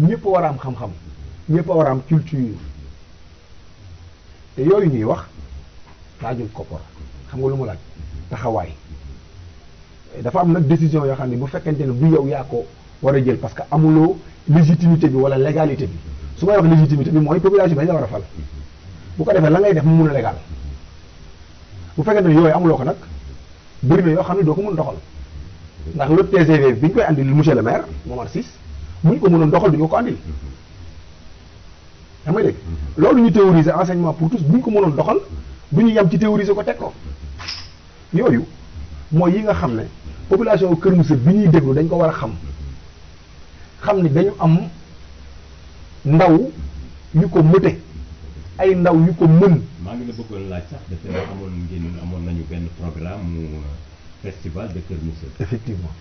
ñëpp war a am xam-xam ñëpp war a am culture te yooyu ñuy wax laajul koppar xam nga lu mu laaj taxawaay dafa am nag décision yoo xam ne bu fekkente ne du yow yaa ko war a jël parce que amuloo légitimité bi wala légalité bi su may wax légitimité bi mooy population bi dañ la war a fal bu ko defee la ngay def mu mun a légal bu fekkente ne yooyu amuloo ko nag bëri na yoo xam ne doo ko mun doxal ndax le TGV bi ñu koy andil monsieur le maire Momar Ciss bu ñu ko mënoon doxal du ñu ko andil xam nga dégg loolu ñu théoriser enseignement pour tous bu ñu ko mënoon doxal du ñu yem ci théoriser ko teg ko yooyu mooy yi nga xam ne population Kër Moussa bi ñuy déglu dañ ko war a xam ni dañu am ndaw yu ko mëte ay ndaw yu ko mën. maa ngi la bëggoon laaj sax defe naa amoon nañu benn programme mu festival de Kër Moussa. effectivement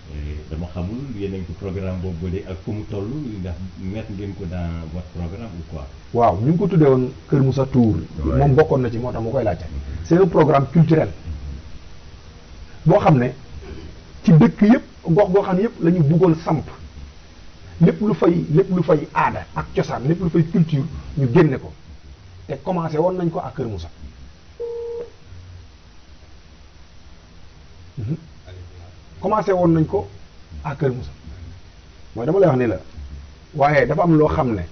dama xamul yéen a ngi ko programme boobu ba ak fu mu toll ndax mettre ngeen ko dans votre programme ou quoi. waaw ñu ngi ko tuddee woon Kër Moussa Tour. moom bokkoon na ci moo tax mu koy laajte. c'est un programme culturel boo xam ne ci dëkk yëpp gox boo xam ne yëpp la ñu bëggoon samp lépp lu fay aada ak cosaan lépp lu fay culture ñu génne ko te commencé woon nañ ko ak Kër Moussa. commencé woon nañ ko à Kër Moussa mooy dama lay wax ni la waaye dafa am loo xam ne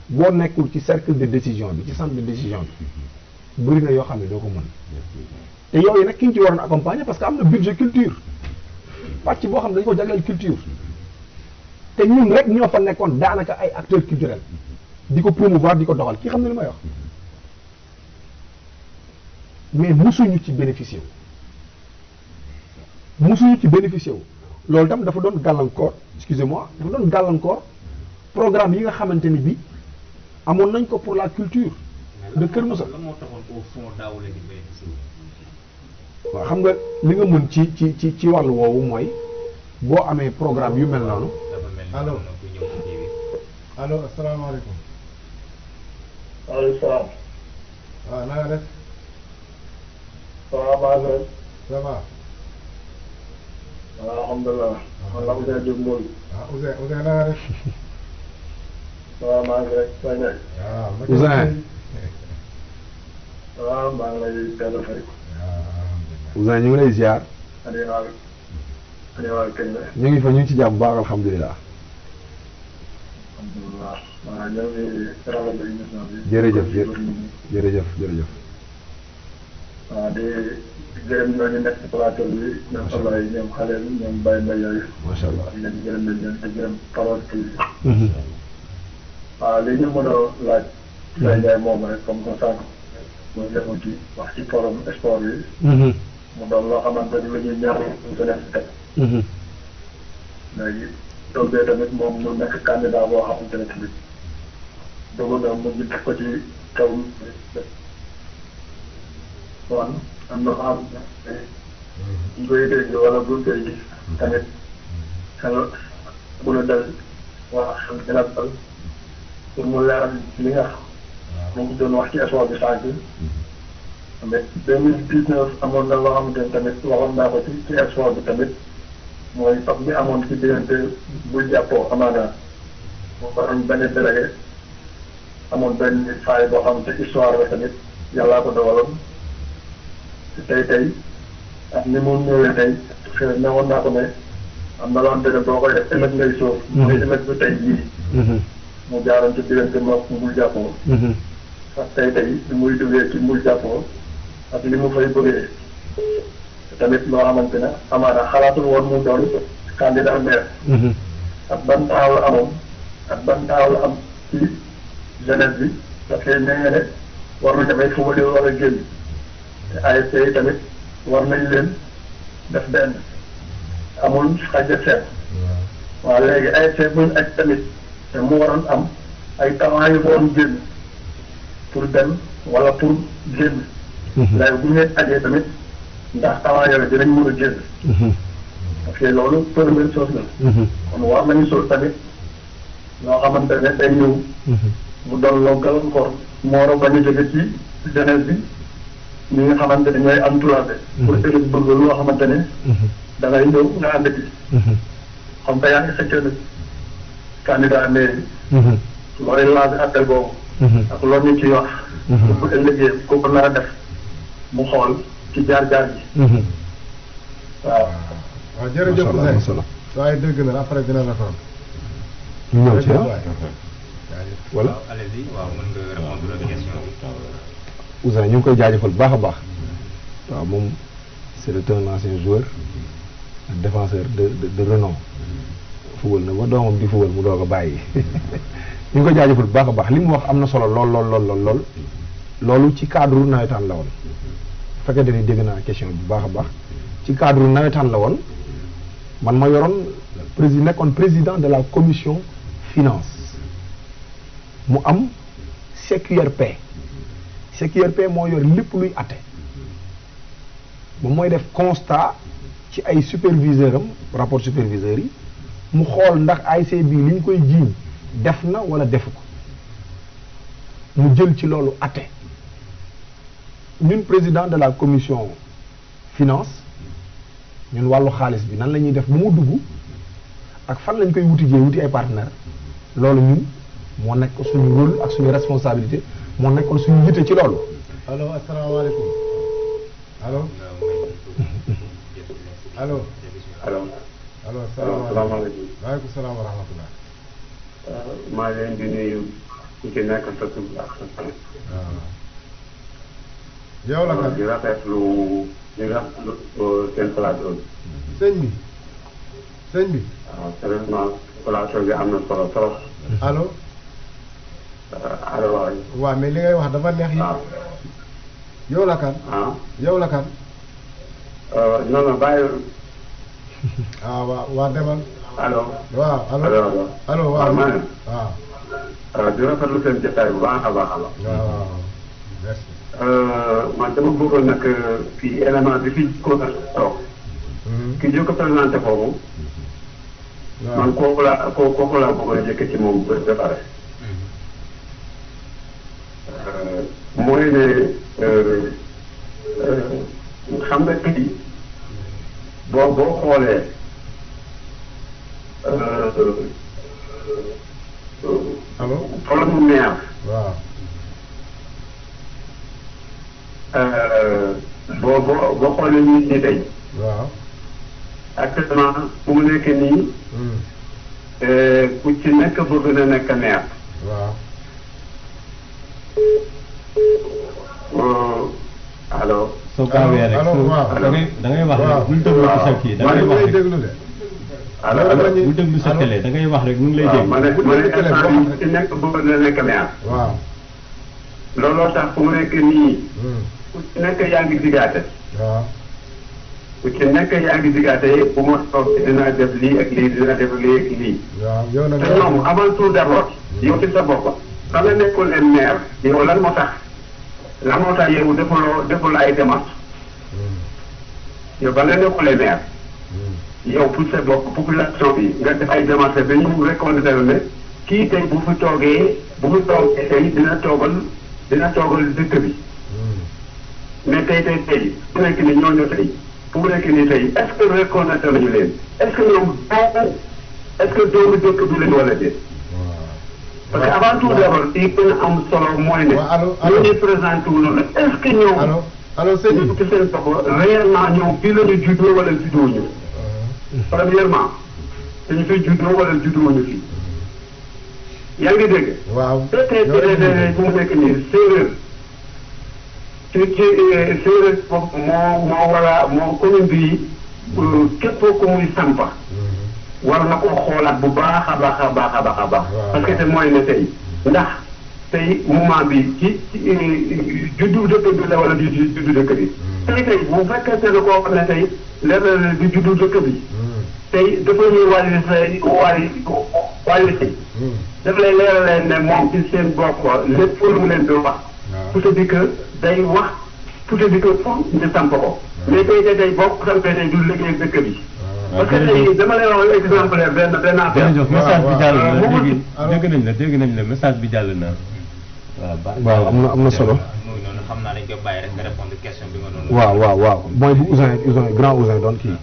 boo nekkul ci cercle de décision bi ci centre de décision bi bëri na yoo xam ne doo ko mën te yooyu nag ki ñu ci waroon accompagner parce que am na budget culture pàcc boo xam ne dañu ko jagleel culture te ñun rek ñoo fa nekkoon daanaka ay acteurs culturels di ko promouvoir di ko doxal kii xam ne li may wax mais musuñu ci bénéficier wu loolu tam dafa doon gàllankoor excusez-moi dafa doon gàllankoor programme yi nga xamante ni bi amoon nañ ko pour la culture de Kër Moussa. lan moo taxoon au fond daaw leen di bénéficier wu. waaw xam nga li nga mën ci wàllu woowu mooy boo amee programme yu mel noonu. allo allo asalaamaaleykum. waaleykum salaam. waaw na nga def. ça va. ça va. waaw alhamdulilah. man la Ousseyn Diop Mbodj. ah Ousseyn na nga def. waaw maa ngi rek sooy nekk. waaw Ousseyn. waaw maa ngi lay teel a fay. Ousseyn ñu ngi lay ziar. Aliou Kelle. ñu ngi fa ñu ngi ci jàmm bu baax alhamdulilah. alhamdulilah. waaw ñoo ngi rafetlu émission bi. jërëjëf. waaw di gërëm ñooñu nekk ci plateau bi ñoom Ablaye ñoom Xaleel ñoom Baye Mbaye yooyu. macha allah di leen gërëm leen di gërëm Parole TV. waaw li ñu mën a laaj. Ndiaye Ndiaye moom rek comme que sànq. muy defu ci wax ci forum sport yi. mu doon loo xamante ni lu ñuy ñaax jeunesse bi teg. léegi loolu bee tamit moom mu nekk candidat boo xamante ne tamit dogu na mu ngi def ko ci kaw. kon am na xam ñu koy dégg wala bu koy gis tamit xel bu la dal waa xam dina dal pour mu leeral li nga xam mu ngi doon wax ci sport bi sànq mais 2019 amoon na loo xamante ne tamit waxoon naa ko ci sport bi tamit mooy fab bi amoon ci diggante bu jàppoo amaana mu waroon benn délégué amoon benn faay boo xam te histoire la tamit yàllaa ko dogaloon tey ak ni mu ñëwee tey xëy na newoon naa ko ne am na loo xamante ne boo koy def ëllëg ngay sóof. mooy ëllëg bi tey jii. mu jaaroon ci diggante moom mbul jàppoo. ak tey li muy duggee ci mbul jàppoo ak li mu fay bëggee tamit loo xamante ne amaana xalaatul woon mu doon candidat maire. ak ban taaw la amoon ak ban taaw la am ci jeunesse bi parce que nee nga ne war na demee fu mu war a génn. te ASC yi tamit war nañ leen def benn amul xaj a seet. waaw léegi ASC buñ aj tamit te mu waroon am ay talent yu waroon génn pour dem wala pour génn. léegi bu ñu leen ajee tamit ndax talent yooyu dinañ mën a génn. parce que loolu première chose la. kon war nañu sol tamit loo xamante ne day ñëw. mu doon loo gàllankoor moo war a bañ a jóge ci jeunesse bi. ñi nga xamante ne ñooy entourage. pour ëllëg bëgg loo xamante ne. da ngay ñëw nga ànd ci. xam nga yaa ngi xëccoo nag candidat mairie mooy lancé appel boobu ak loolu ñu ci wax bu ëllëgee ku ko nar a def mu xool ci jaar-jaar ji waaw waaw jërëjëf Ousseyn waaye dégg na après dina la toon ñu ñëw ci voilà waaw allez-y waaw mën nga répondre à question bi. Ousseyn ñu ngi koy jaajëfal bu baax a baax waaw moom c'est un ancien joueur un défenseur de renom fubal na ba doomam di fubal mu doog a bàyyi ñu ngi koy jaajëfal bu baax a baax li mu wax am na solo lool loolu ci cadre nawetaan la woon bu fekkente ni dégg naa question bu baax a baax ci cadre nawetaan la woon man ma yoroon nekkoon président de la commission finance mu am CQRP moo yor lépp luy atte moom mooy def constat ci ay superviseur am rapport superviseurs yi mu xool ndax ASC bi li ñu koy jiiñ def na wala defu ko mu jël ci loolu atte ñun président de la commission finance ñun wàllu xaalis bi nan la ñuy def bu mu dugg ak fan lañ koy wuti ay partenaire loolu ñun moo nekk suñu rôle ak suñu responsabilité moo nekkoon suñu yitte ci loolu. allo asalaamaaleykum allo allo allo salaamaaleykum waaleykum salaam wa rahmatulah. maa ngi leen di nuyu ku ci nekk sa tur ak sa sant. yow la kan di rafetlu seen plateau bi. sëñ bi. waaw sérieusement plateau bi am na solo trop. allo. allo waaw. waaw mais li ngay wax dafa neex yi. waaw. yow la kan. yow la kan. non non bàyyi. waa demal. allo. waaw allo. allo waaw maa ngi. waaw. di rafetlu seen jotaay bu baax a baax a baax. waaw merci. man dama bëggoon nag fii élément bi fi ko toog. ki ñu ko présenté foofu. waaw man kooku laa bëggoon a jëkk ci moom ba pare. mooy ne xam nga kii boo xoolee allo. problème mu maire. waaw. boo xoolee nit ñi tey. waaw. actuellement fu mu nekk nii. ku ci nekk bëgg na nekk maire. waaw. allo. soo gaawee rek da ngay wax rek bul déglu ci sa kii da ngay wax rek déglu de. allo bul déglu sa télé da ngay wax rek mu ngi lay dégg. ma ne instant bii ku ci nekk bëgg na nekk maire. waaw. looloo tax fu mu nekk nii. ku ci nekk yaa ngi digaate. waaw. ku ci nekk yaa ngi digaate bu ma toog dinaa def lii ak lii dinaa def lii ak lii. waaw yow nag. te ñoom avant tout d'abord. yow ci sa bopp. xam nga nekkul leen maire. yow lan moo tax. lan moo tax yow deful ay démarches. yow ba nga nekkulee maire. yow pour sa bopp population bi nga def ay démarches ba ñu reconnaître ne kii tey bu fi toogee tey dina toogal dëkk bi. mais tey fu nekk nii ñooñu tey fu mu nekk nii tey est-ce que reconnaître nañu leen est-ce que ñoom doomu dëkk bi lañu wala déet. parce que avant tout d'abord li gën a am solo mooy ne. ñu ñuy présenté wu noonu est-ce que ñoom. allo sëñ bi ci seen bopp réellement ñoom fii la ñu juddoo wala juddoo ñu. premièrement dañu fi juddoo wala juddoo ñu fi. yaa ngi dégg. waaw peut-être bu mu nekk nii séeréer séeréer boobu moo commune bi képp ku muy sampa. war na ko xoolaat bu baax a baax a baax a baax a baax. parce que te mooy ne tey ndax tey moment bi ci juddu dëkk bi la wala du juddu dëkk bi. tey bu fekkente ne koo xam ne tey leer na du juddu dëkk bi. tey dafa ñuy wàllu si. daf lay leeralee ne moom ci seen bopp lépp lu mu leen di wax. pour te dire que day wax pour te dire que foofu ñu samp ko. mais tey boo ko sampee tey du liggéey dëkk bi. parce que tey dama lay wax exemple benn affaire. jërëjëf message bi jàll na léegi dégg nañ la message bi jàll na waaw am na solo. muy noonu xam naa dañ koy bàyyi rek nga répondre question bi nga doon. waaw mooy bu Ousseyn grand Ousseyn doon kii.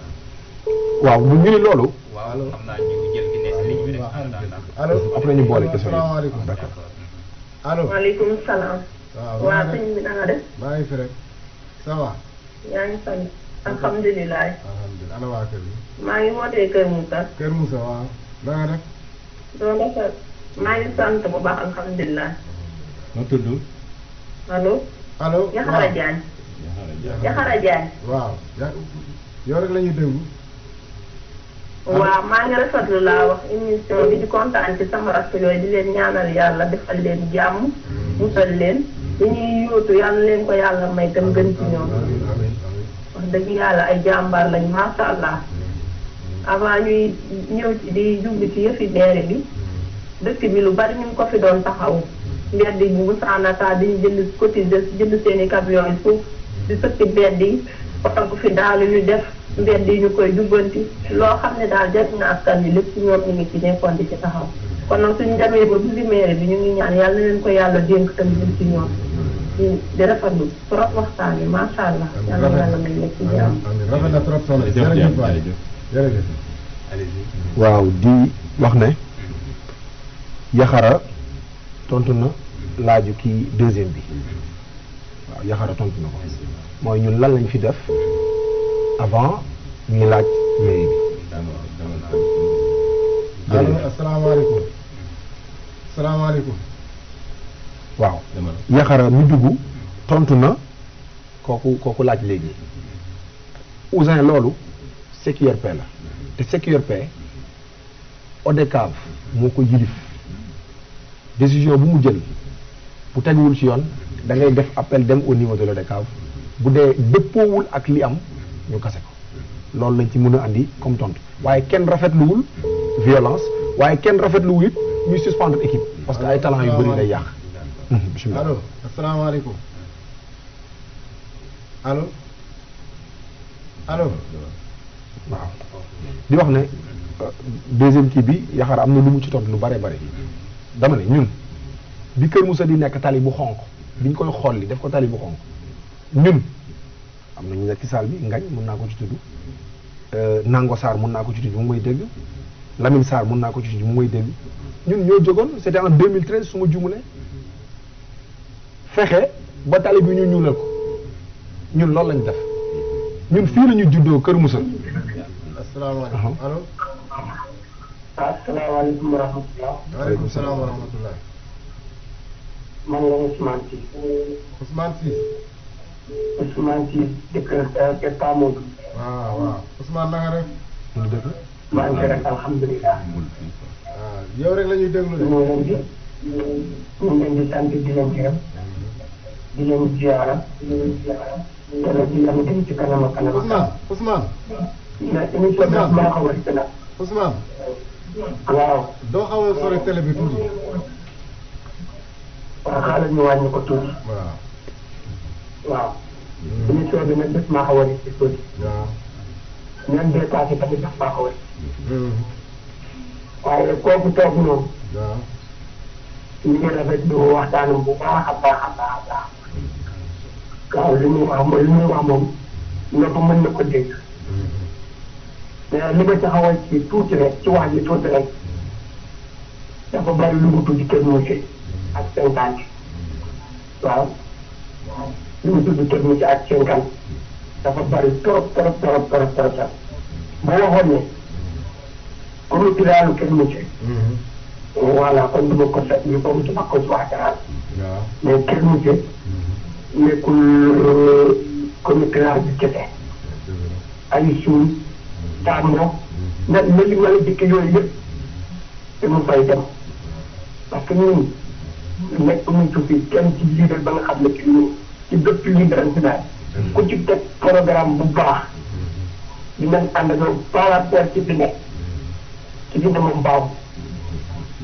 waaw bu ñu ni loolu. waaw xam naa ñu jël ki ne si ligne bi rek. allo après ñu boole question yi asalaamaaleykum d'accord. allo waaleykum salaam. waaw waa sëñ bi na nga def. maa ngi fi rek ça va yaa ngi sant. alhamdulilah. alhamdulilah ana waa kër gi maa ngi wootee Kër Moussa. Kër Moussa waaw na nga def doo defar. maa ngi sant bu baax alhamdulilah. noo tudd. allo. allo Yaxara Diagne. Yaxara Diagne. waaw yow rek la ñuy déglu waaw maa ngi rafetlu laa wax émission bi di kontaan ci sama rakk yooyu di leen ñaanal yàlla defal leen jàmm. musal leen. li ñuy yóotu yàlla leen ko yàlla may tam gën ci ñoom. amiin amiin amiin wax dëgg yàlla ay jàmbaar lañ macha allah. avant ñuy ñëw ci di jublu ci yëfi maire bi. dëkk bi lu bari ñu ngi ko fi doon taxaw. mbedd yi bu saanaka dañu jënd cotiser jënd seen i camion yi suuf di sëkk mbedd yi oto bu fi daal ñu def mbedd yi ñu koy jubbanti loo xam ne daal jot na askan wi lépp ñoom ñu ngi ci nekkoon di ci taxaw kon nag suñu demee ba bi maire bi ñu ngi ñaan yàlla na leen ko yàlla dénk tamit ñu ci ñoom di rafetlu trop waxtaan yi macha allah yàlla yàlla may nekk ci jàmm. amiin rafet na trop soxna jërëjëf waay jërëjëf waaw di wax ne Yaxara tontu na laaju kii deuxième bi waaw Yaxara tontu na ko mooy ñun lan lañ fi def avant ñuy laaj mairie bi. allo asalaamaaleykum asalaamaaleykum waaw Yaxara mi dugg tontu na kooku laaj léegi Ousin loolu CQRP la te CQRP ODCAV moo ko yilif décision bu mu jël bu teguwul ci yoon da ngay def appel dem au niveau de l'ODCAV bu dee dëppoowul ak li am ñu kase ko loolu lañ ci mën a andi comme tontu waaye kenn rafetluwul violence waaye kenn rafetluwul it ñuy suspendre équipe parce que ay talent yu bëri day yàq. bismillah allo asalaamaaleykum allo allo waaw di wax ne deuxième kii bi Yaxara am na lu mu ci tontu lu bare bare dama ne ñun bi Kër Moussa di nekk tali bu xonq biñ koy xolli def ko tali bu xonq ñun am na ñu nekk ci salle bi Ngañ mën naa ko ci tudd Nango Sarr mën naa ko ci tudd mu may dégg Lamine Sarr mën naa ko ci tudd mu may dégg ñun ñoo jógoon c'était en 2013 su ma jumulee fexe ba tali bi ñu ñuulal ko ñun loolu lañ def ñun fii la ñu juddoo Kër Moussa. asalaamaaleykum allo asalaamaaleykum wa rahmatulah. waaleykum salaam wa rahmatulah man la Ousmane Sy. Ousmane Sy Ousmane Sy dëkk Pamod. waaw waaw Ousmane na nga def ñu dëgg maa ngi rek alhamdulilah. waaw yow rek la ñuy déglu de ñu ngi leen di sant di leen gërëm di leen ziara te di leen dem ci kanam ak kanam. Ousmane mais émission bi maa xaw a rëcc nag. Ousmane waaw. doo xaw a sori télé bi tuuti waaw xaaral ñu wàññi ko tuuti. waaw waaw. émission bi nag bés maa xaw a rëcc tuuti. waaw même bee passé tamit daf maa xaw a rëcc. waaye kooku toog noonu. waaw ñu ngi rafetlu waxtaanam bu baax a baax a baax a baax. waaw li muy wax mooy li muy wax moom ñëpp mën na ko dégg. mais li ma ci xaw a ci tuuti rek ci wax ji tuuti rek dafa bari lu mu tudd Kër Moussa ak 50. waaw lu mu tudd Kër Moussa ak 50 dafa bari trop trop trop trop trop trop. boo waxoon ne comme piraalu Kër Moussa. voilà kon du ma ko fekk ñu comme du ma ko waxtaan. waaw mais Kër Moussa nekkul comme piraal bi kese ay suul tàmmo na li ma la dikk yooyu yëpp te mu fay dem parce que ñun nekk mu fi kenn ci leader ba nga xam ne ci ñun ci bépp leader national ku ci teg programme bu baax dinañ ànd ak par rapport ci fi nekk ci fi ne moom baaxul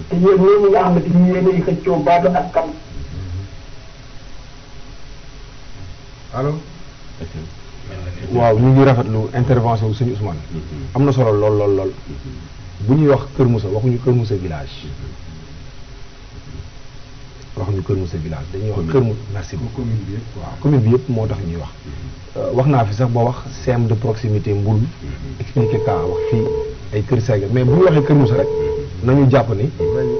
te yéen ñooñu nga xamante ni yéen a xëccoo baatu askan. allo waaw ñu ngi rafetlu intervention wu sëñ Ousmane am na solo lool lool lool bu ñuy wax Kër Moussa waxuñu Kër Moussa village waxuñu Kër Moussa village dañuy wax Kër Moussa merci beaucoup commune bi yëpp waaw commune bi yëpp moo tax ñuy wax wax naa fi sax boo wax CEM de proximité Mbul expliqué ka wax fii ay Kër Sega mais bu ñu waxee Kër Moussa rek nañu jàpp ni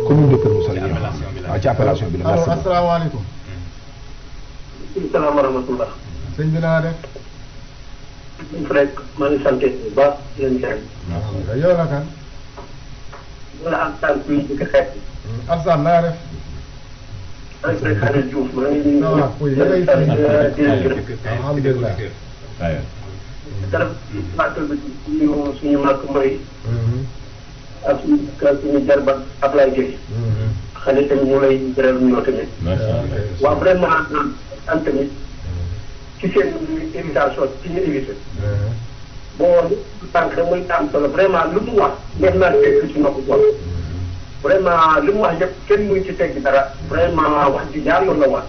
commune de Kër Moussa la ñuy wax appellation bi la. waaw ci appellation bi la allo merci beaucoup. asalaamaaleykum. salaam wa rahmatullah. sëñ bi na nga def. Fred maa ngi sant bu baax di leen gërëm. alhamdulilah yow la kan. wala am sant yi di ko xeet. Alsaan na nga def. maa ngi koy xale Diouf maa ngi. ça va kuy yéen ay di leen gërëm. alhamdulilah. aywa. dara plateau bi suñu mag mooy. ak suñu jarba Ablaye Gueye. xale tamit ñu lay gërëm ñoo tamit. macha allah. waaw vraiment sant tamit ci seen invitation ci ñu invité. bon tànk rek mooy am solo vraiment lu mu wax neex naa dégg ci noppu bopp vraiment lu mu wax yëpp kenn mënu ci tegg dara vraiment wax ji jaar yoon la wax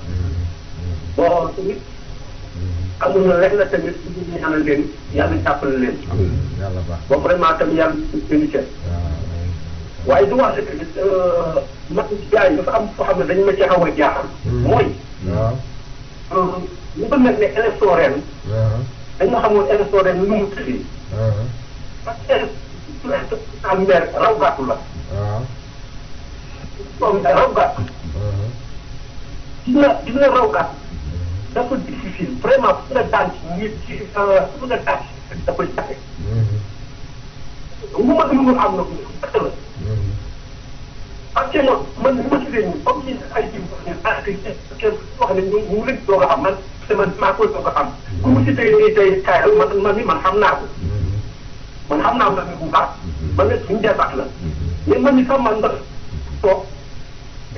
bon tamit amul na lenn tamit ñu ñaanal leen yàlla jàppale leen yàlla baax. bon vraiment tamit yàlla invité waaye du wax tamit mag gars yi dafa am foo xam ne dañu ma ci xaw a jaaxal mooy waaw. ñu ko mel ne élection ren dañ ma xamoon élection ren lu mu tëddee parce que am maire raw gàttu la waaw. moom raw gàttu dina raw gàttu dafa difficile vraiment fu nga daan ci nit ci fu nga daan ci dafa jafe mu ma lu am na ko dëkk la parce que man li ma gisee nii comme ni ay jiw wax ne ñu leen doog a am man te man maa koy doog a am ku mu si tey nii tey kaayal man xam naa ko man xam naa ko bu baax man nag suñu débat la mais man ni sax man nga toog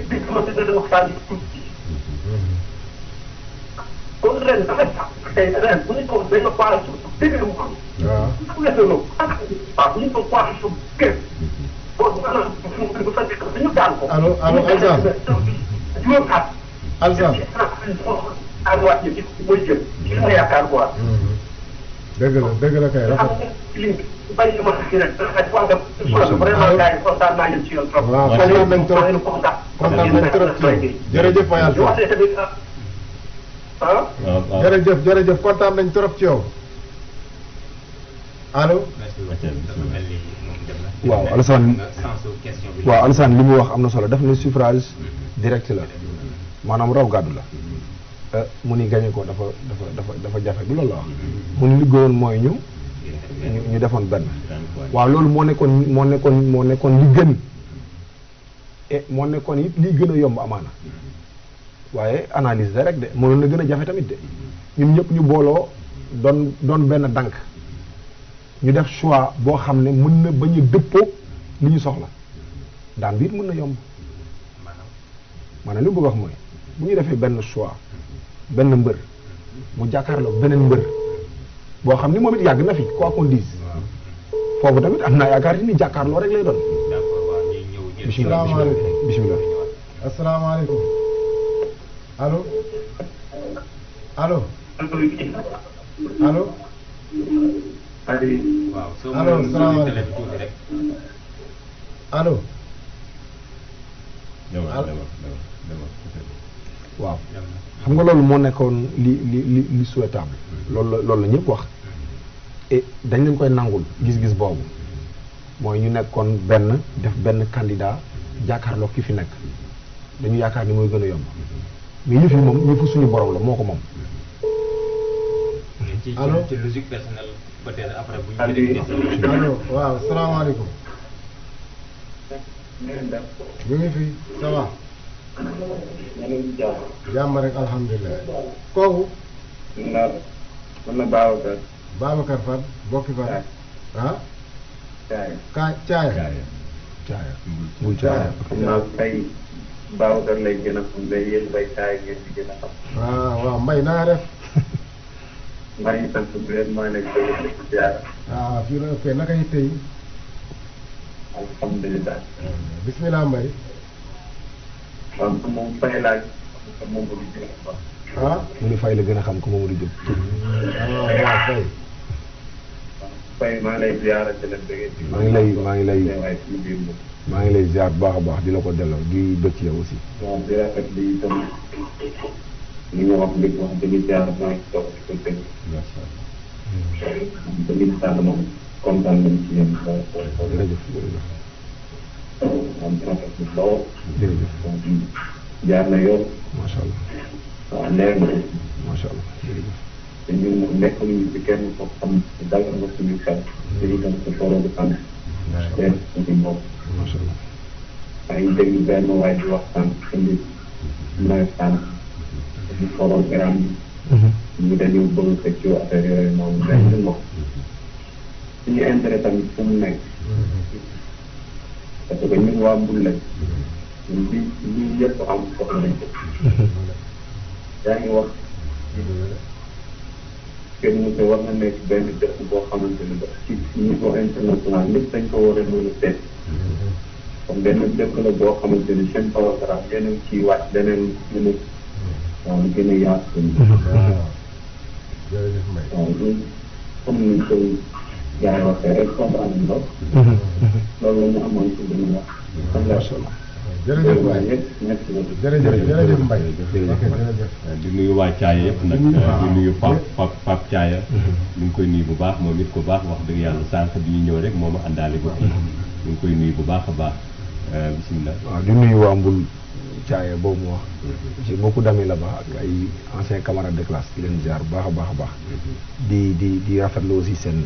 di commencé da waxtaan di tuuti kon ren dafa sax tey ren bu ñu toog benn poids suuf dégg nga mu xam. waaw bu ñu toog poids suuf kër bon bu fekkee dañu daan ko. allo Alsaan. juróom at. Alsaan. ak waat yi mooy jël. ci la yaakaar quoi. dëgg la kay rafet. bari na ma si rek vraiment gars yi kontaan naa leen ci yoon trop. waaw kontaan nañ trop kontaan nañ trop ci jërëjëf Faye Alsaan. jërëjëf kontaan nañ trop ci yow allo. waaw Alassane waaw Alassane li mu wax am na solo def na suffrage direct la maanaam raw gàddu la mu ni gagné ko dafa jafe du loolu la wax mu ni li gënoon mooy ñu defoon benn waaw loolu moo nekkoon li gën et moo nekkoon it li gën a yomb amaana waaye analyse la rek de mënoon na gën a jafe tamit de ñun ñëpp ñu booloo doon benn dànk ñu def choix boo xam ne mën na bañ a dëppoo li ñu soxla daan bi it mën na yomb maanaam li mu bëgg wax mooy bu ñu defee benn choix benn mbër mu jàkkaarloo beneen mbër boo xam ni moom it yàgg na fi quoi qu'on dise foofu tamit am naa yaakaar ni jàkkaarloo rek lay doon. bisimilah bisimilah. asalaamaaleykum. allo. allo. allo. waaw soo allo mënoon salaamaaleykum. télé bi tuuti rek. allo. waaw xam nga loolu moo nekkoon li souhaitable loolu la ñëpp wax et dañ leen koy nangul gis-gis boobu mooy ñu nekkoon benn def benn candidat jàkkaarloo ki fi nekk dañu yaakaar ni mooy gën a yomb mais yëf yi moom yëfu suñu borom la moo ko moom. allo ci logique personnelle peut-être après bu ñu. allo waaw salaamaaleykum. ñu ngi fi ça va. jàmm rek alhamdulilah. kooku. man na Babacar. Babacar fan bokki fan. ah. Caaya. caaya bul caaya. xam naa tey Babacar lay gën a xam mais yéen bay Caaya ngeen di gën a xam. waaw Mbaye naa def. maa ngi sant bu leen maa nekk di ziar. fii la ëppee naka yitte yi. alhamdulilah. bismillah Mbaye. waaw moom fay laaj moom bu ñu mu ni fay la gën a xam ko moom di jëm. waaw Faye. fay maa ngi lay ziar di la bëggee. maa ngi lay ziar bu baax a baax di la ko delloo di bëgg ci yow aussi. waaw di rafet li itam li nga wax léegi wax dëgg ziar maa ngi toog di ko dégg. dëgg ziar moom kontaan nañ ci yéen. jërëjëf jërëjëf. am rafetlu lool. jërëjëf donc jaar na yoon. macha allah waaw leer na. macha allah jërëjëf. te ñun moom nekk nañu ci kenn koo xam ne dalal nga suñu xel. te itam sa soro bu tànn. te suñu bopp. macha allah. maa ngi déglu benn waay di waxtaan indi nawetaan di programme bi. ñu dañu bëgg a xëccoo affaire yooyu noonu. benn moom suñu intérêt tamit fu mu nekk. parce que ñun waa Mbul lañ. lii yëpp am soxla nañ ko. yaa ngi wax. Kër Moussa war na nekk benn dëkk boo xamante ne ci niveau international lépp dañ ko war a mën a seet. comme benn dëkk la boo xamante ne seen programme yéen a ngi ciy wàcc leneen gën a waaw gën a yaatu. jërëjëf Mbaye. waaw ñun comme ni ñu koy gars yi waxee rek comprendre nga. loolu la ñu amoon ci li ñu wax. macha allah. jërëjëf Mbaye jërëjëf Mbaye. di nuyu waa Thiaye yëpp nag. di nuyu Pape Thiaye. ñu ngi koy nuyu bu baax moom it ko baax wax dëgg yàlla sànq bi ñu ñëw rek moom a àndaale ko fii. ñu ngi koy nuyu bu baax a baax bisimilah. waaw di nuyu waa Mbul Thiaye boobu mu wax. j'ai beaucoup d'amis là-bas ak ay anciens camarades de classe di leen ziar bu baax a baax a baax. di rafetlu aussi seen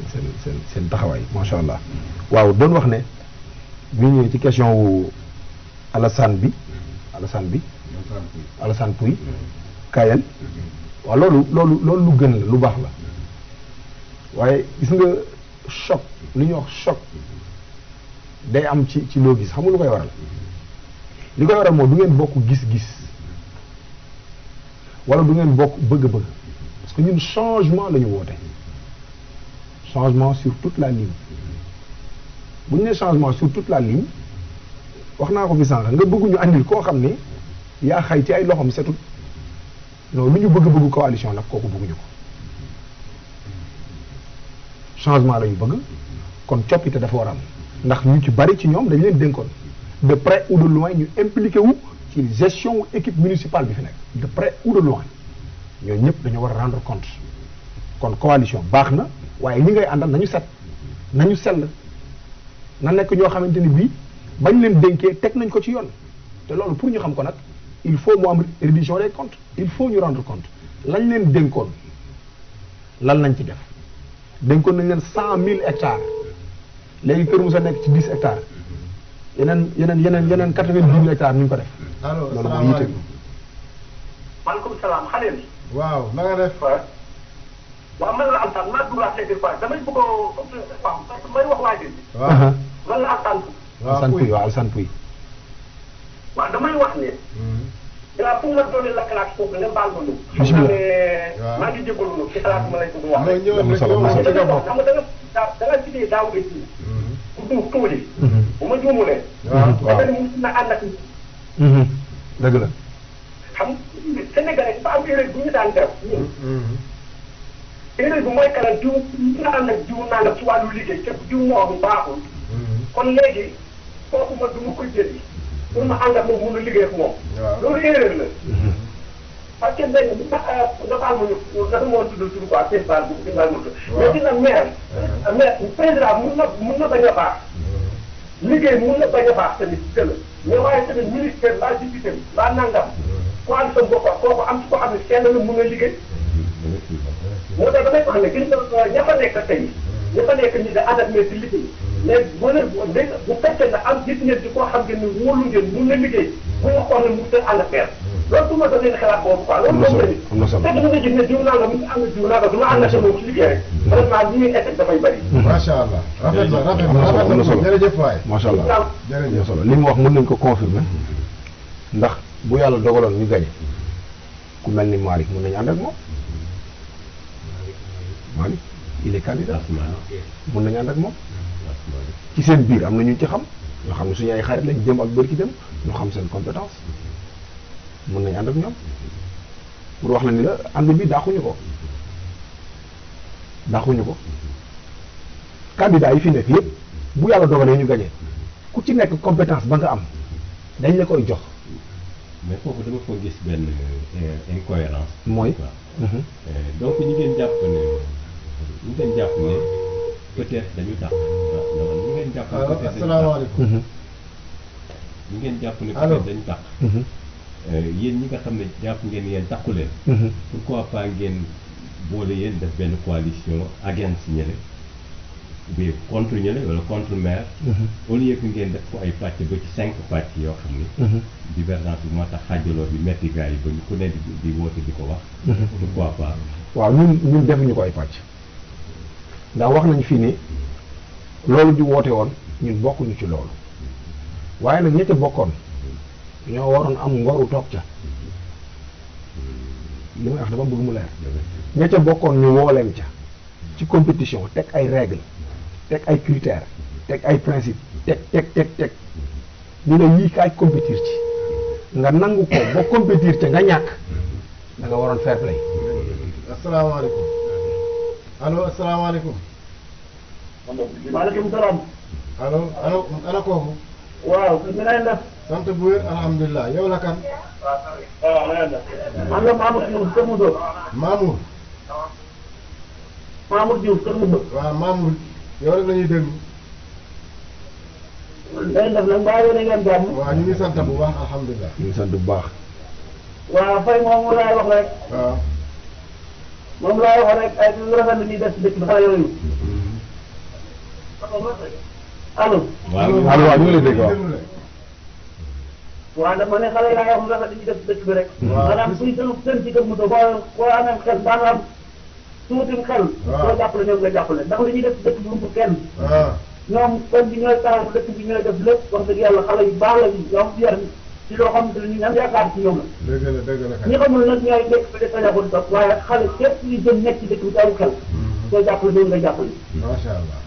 taxawaay macha allah. waaw doon wax ne bi ñu ñëwee ci question wu Alassane Pouy Kayel waaw loolu lu gën la lu baax la waaye gis nga choc li ñuy wax choc day am ci loo gis xam nga lu koy waral li koy waral moo du ngeen bokk gis-gis wala du ngeen bokk bëgg-bëgg parce que ñun changement la ñu woote changement sur toute la ligne bu ñu nee changement sur toute la ligne wax naa ko fi sànq nga bëgguñu andil koo xam ne yaa xay ci ay loxoom setul non lu ñu bëgg coalition nag kooku bëgguñu ko changement la ñu bëgg kon coppite dafa war a am ndax ñu ci bari ci ñoom dañ leen dénkoon de près ou de loin ñu impliqué wu ci gestion wu équipe municipale bi fi nekk de près ou de loin ñooñu ñëpp dañoo war a rendre compte kon coalition baax na waaye ñi ngay àndal nañu set nañu sell na nekk ñoo xamante ni bii bañ leen dénkee teg nañ ko ci yoon te loolu pour ñu xam ko nag il faut mu am reddition des comptes il faut ñu rendre compte lañ leen dénkoon lan lañ ci def dénkoon nañ leen 100 000 hectares léegi Kër Moussa nekk ci 10 hectares yeneen 90 000 hectares ñu ngi ko def. allo loolu mooy yite. maaleykum salaam xale bi. waaw na nga def. waaw man la Alsane maa duggaat léegi quoi damay bëgg a waaw may wax waa ji. waaw man la Alsane. Alassane Pouy waaw Alassane Pouy. waaw damay wax ne. dinaa pour nga doole la classe foofu nga baal ma ñu. bisimilah xam maa ngi jégalu ñu ci xalaat ma lay bëgg wax. non ñëw am na solo, am na solo. xam nga da nga gisee daaw nga ji. ku tuuli. bu ma juumulee. waaw da nga ni na ànd ak dëgg la. xam Sénégalais dafa am erreur bu ñu daan def. erreur bi mooy kanam jiw dina ànd ak jiw naan ci wàllu liggéey te jiw moomu baaxul. kon léegi kooku ma du ma koy jëli pour ma ànd ak moom mun a liggéey ak moom. loolu erreur la. parce que léegi dafa am lu dafa mën a tudd quoi seen baal bu seen baal mu tudd. mais dina maire président mun na bañ a baax liggéey mun na bañ a baax tamit tël mais waaye tamit ministère mbaa député mbaa nangam ku am sa bopp kooku am ci ko xam ne kenn la mun a liggéey. moo tax damay wax ne gis nga ña fa nekk tey ña fa nekk nii da ànd ak mais di liggéey mais bu fekkee ne am gis ngeen ci koo xam ngeen ne wóolu ngeen mun na liggéey bu ñu xool ne mu seen ànd ak faire loolu su ma doon leen xalaat boobu quoi loolu moom la ni am na solo fekk nga gis ne jiw naa nga mu ngi ànd jiw naa nga du ma ànd ak moom ci liggéey rek vraiment ñi ñuy effet dafay bëri. macha allah rafet na rafet am na solo, am na na solo. jërëjëf waay. macha allah am na jërëjëf. solo li mu wax mën nañ ko confirmer ndax bu yàlla dogaloon ñu gañe ku mel ni Malick mën nañu ànd ak moom Malick il est candidat mën nañu ànd ak moom ci seen biir am na ñu ci xam ñoo xam ne suñu ay xarit lañ dem ak bërki dem ñu xam seen compétence mën nañu ànd ak ñoom pour wax la ni la ànd bi daaxuñu ko candidat yi fi nekk yëpp bu yàlla dogalee ñu gañe ku ci nekk compétence ba nga am dañ la koy jox mais foofu dama ko gis benn incohérence. mooy waaw. donc ñi ngeen jàpp ne peut-être dañu tax waaw ñi ngeen jàpp ne peut-être dañu tax. asalaamaaleykum. ñi ngeen jàpp ne Allô. peut-être dañ tax yéen ñi nga xam ne jàpp ngeen yéen taxu leen pourquoi pas ngeen boole yéen def benn coalition against ñële bi contre ñële wala contre maire au lieu que ngeen def ko ay pàcc ba ci 5 pàcc yoo xam ni divergence bi moo tax xaajaloo bi metti gars yi ba ñu ku ne di woote di ko wax pourquoi pas waaw ñun defuñu ko ay pàcc ndax wax nañ fii ni loolu di woote woon ñun bokkuñu ci loolu waaye nag ña ca bokkoon ñoo waroon am ngoru toog ca li may wax dama bëgg mu leer ña ca bokkoon ñu woo leen ca ci compétition teg ay règles teg ay critères teg ay principes teg ñu ne yii kaay compétir ci nga nangu ko ba compétir ca nga ñàkk da nga waroon fair play. asalaamaaleykum allo asalaamaaleykum maaleykum salaam. allo ana kooku waaw mi ngay def. sant bu wér alhamdulilah yow la kan waaw na ngeen def. man la Mamour Diouf Kër Moussa. Mamour Mamour Diouf Kër Moussa. waaw Mamour yow rek la ñuy déglu ngeen def nag mbaa yéen a ngeen jàmm. waaw ñu ngi sant bu baax alhamdulilah ñu ngi sant bu baax. waaw Faye moom laay wax rek. waaw moom laay wax rek ay lu rafet li ñuy def ci dëkk bi xale yooyu. allo. waaw waaw ñu ngi lay dégg waaw. déglu la waaw dama ne xale yaa wax lu rafet li ñuy def ci dëkk bi rek. waaw maanaam kuy sën ci Kër Moussa boo amee xel maanaam tuuti xel. waaw boo jàppale ñoom nga jàppale ndax li ñuy def ci dëkk bi bu kenn. ah ñoom kon bi ñooy taxaw dëkk bi ñooy def lépp wax dëgg yàlla xale yu baax la ñoom yar ci loo xam ne ñu am yaakaar ci ñoom la. dëgg la ñi xamul nag ñooy nekk bi dafa ñaxul sax waaye xale képp ñu jëm nekk ci dëkk bi am xel soo jàppale ñoom nga jàppale. macha allah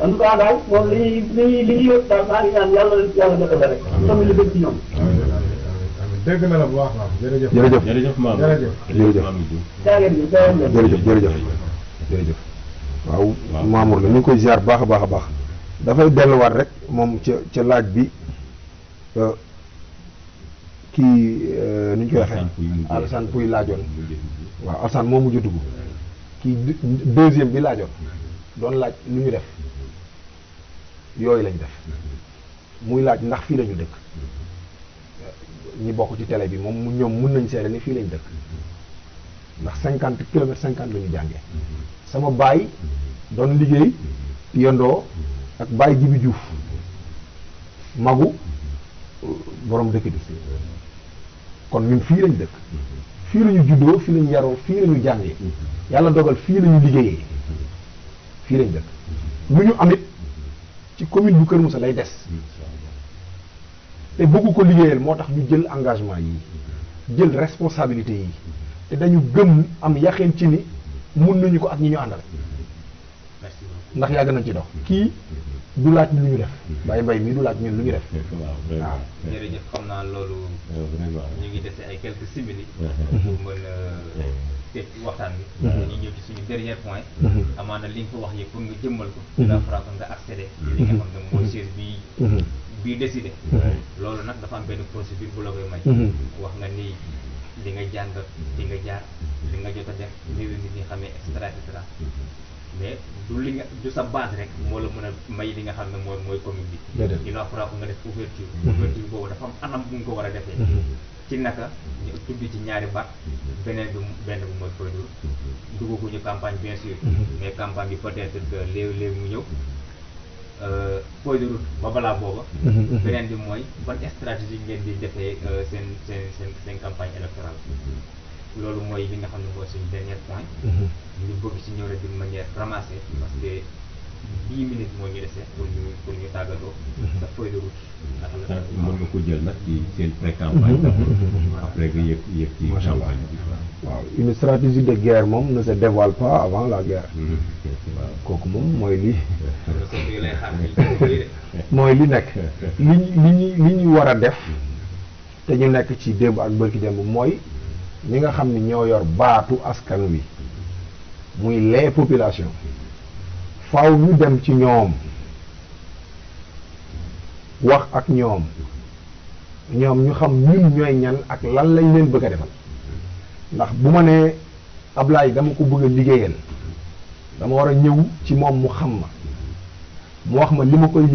en tout cas daal moom li ñuy yëg daal maa ngi ñaan yàlla defal rek comme li gën ci ñoom. amiin dégg na la bu baax maam jërëjëf jërëjëf jërëjëf Mamadou jërëjëf jërëjëf. Mamadou Diouf jaageen bi jaageen bi. jërëjëf waaw Mamour la ñu ngi koy ziar baax a baax a baax dafay delluwaat rek moom ca laaj bi kii nu ñu koy waxee Alassane Pouy laajoon waaw Alassane moo mujj dugg kii deuxième bi laajoon doon laaj lu ñu def yooyu lañ def muy laaj ndax fii lañu dëkk ñi bokk ci télé bi moom mu ñoom mun nañ seede ni fii lañ dëkk ndax 50 kilomètres 50 la ñu jàngee sama baay doon liggéey yondoo ak baay Jibi Diouf magu borom dëkk bi kon ñun fii lañ dëkk fii la ñu juddoo fii la ñu yaroo fii la ñu jàngee yàlla dogal fii la ñu liggéeyee fii lañ dëkk lu ñu amit ci commune bu Kër Moussa lay des te bëgg ko liggéeyal moo tax ñu jël engagement yi jël responsabilité yi te dañu gëm am yaxeen ci ni mun nañu ko ak ñi ñu àndal ndax yàgg nañ ci dox kii du laaj lu ñu def Baye Mbaye mii du laaj ñun lu ñu def waaw jërëjëf xam naa loolu vraiment ñu ngi dese ay quelques simili pour mën a teg waxtaan bi ñu ñëw ci suñu dernier point amaana li nga ko wax yëpp pour nga jëmmal ko la fra nga accéder ci li nga xam ne mooy chaise bii décidé loolu nag dafa am benn procédure bu la koy may wax nga ni li nga jàng fi nga jaar li nga jot a def néew nit ñi xamee et cetera mais du li nga du sa base rek moo la mën a may li nga xam ne mooy commune bi il va falloir nga def ouverture boobu dafa am anam bu nga ko war a defee ci naka ñu tudd ci ñaari baat benn bi mooy produire dugguñu campagne bien sûr mais campagne bi peut-être que léegi mu ñëw feuille de route ba balaa booba beneen bi mooy ban stratégie ngeen di defee seen campagne électorale loolu mooy li nga xam ne mooy suñu dernier point ñu bëgg ci ñëw rek d'une manière ramassée parce que 10 minutes moo ñu dese pour ñu tàggatoo sa feuille de route mën nga ko jël nag ci seen pré-campagne après nga yëg ci campagne bi waaw une stratégie de guerre moom ne se dévoile pas avant la guerre waaw kooku moom mooy li lay xaar mooy li nekk li ñu war a def te ñu nekk ci démb ak bërki démb mooy ñi nga xam ne ñoo yor baatu askan wi muy les populations faaw ñu dem ci ñoom wax ak ñoom ñu xam ñun ñooy ñan ak lan lañ leen bëgg a defal ndax bu ma nee Ablaye dama ko bëgg a liggéeyal dama war a ñëw ci moom mu xam ma mu wax ma li ma koy